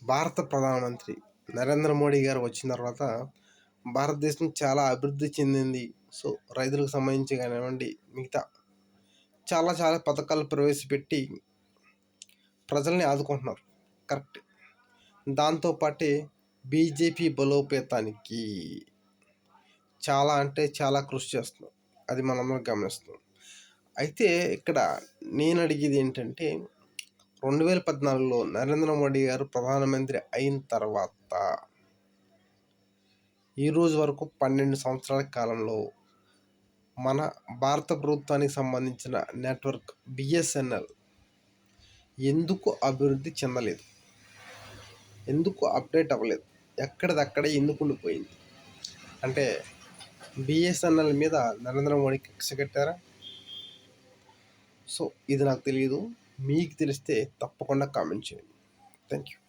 భారత ప్రధానమంత్రి నరేంద్ర మోడీ గారు వచ్చిన తర్వాత భారతదేశం చాలా అభివృద్ధి చెందింది. సో, రైతులకు సంబంధించి కానివ్వండి, మిగతా చాలా చాలా పథకాలు ప్రవేశపెట్టి ప్రజల్ని ఆదుకుంటున్నారు. కరెక్ట్. దాంతో పాటే బీజేపీ బలోపేతానికి చాలా అంటే చాలా కృషి చేస్తున్నాం. అది మనందరం గమనిస్తున్నాం. అయితే ఇక్కడ నేను అడిగేది ఏంటంటే 2014లో నరేంద్ర మోడీ గారు ప్రధానమంత్రి అయిన తర్వాత ఈరోజు వరకు 12 సంవత్సరాల కాలంలో మన భారత ప్రభుత్వానికి సంబంధించిన నెట్వర్క్ బిఎస్ఎన్ఎల్ ఎందుకు అభివృద్ధి చెందలేదు? ఎందుకు అప్డేట్ అవ్వలేదు? ఎక్కడిదక్కడే ఎందుకు ఉండిపోయింది? అంటే బిఎస్ఎన్ఎల్ మీద నరేంద్ర మోడీ కక్ష కట్టారా? సో, ఇది నాకు తెలియదు. మీకు తెలిస్తే తప్పకుండా కామెంట్ చేయండి. Thank you.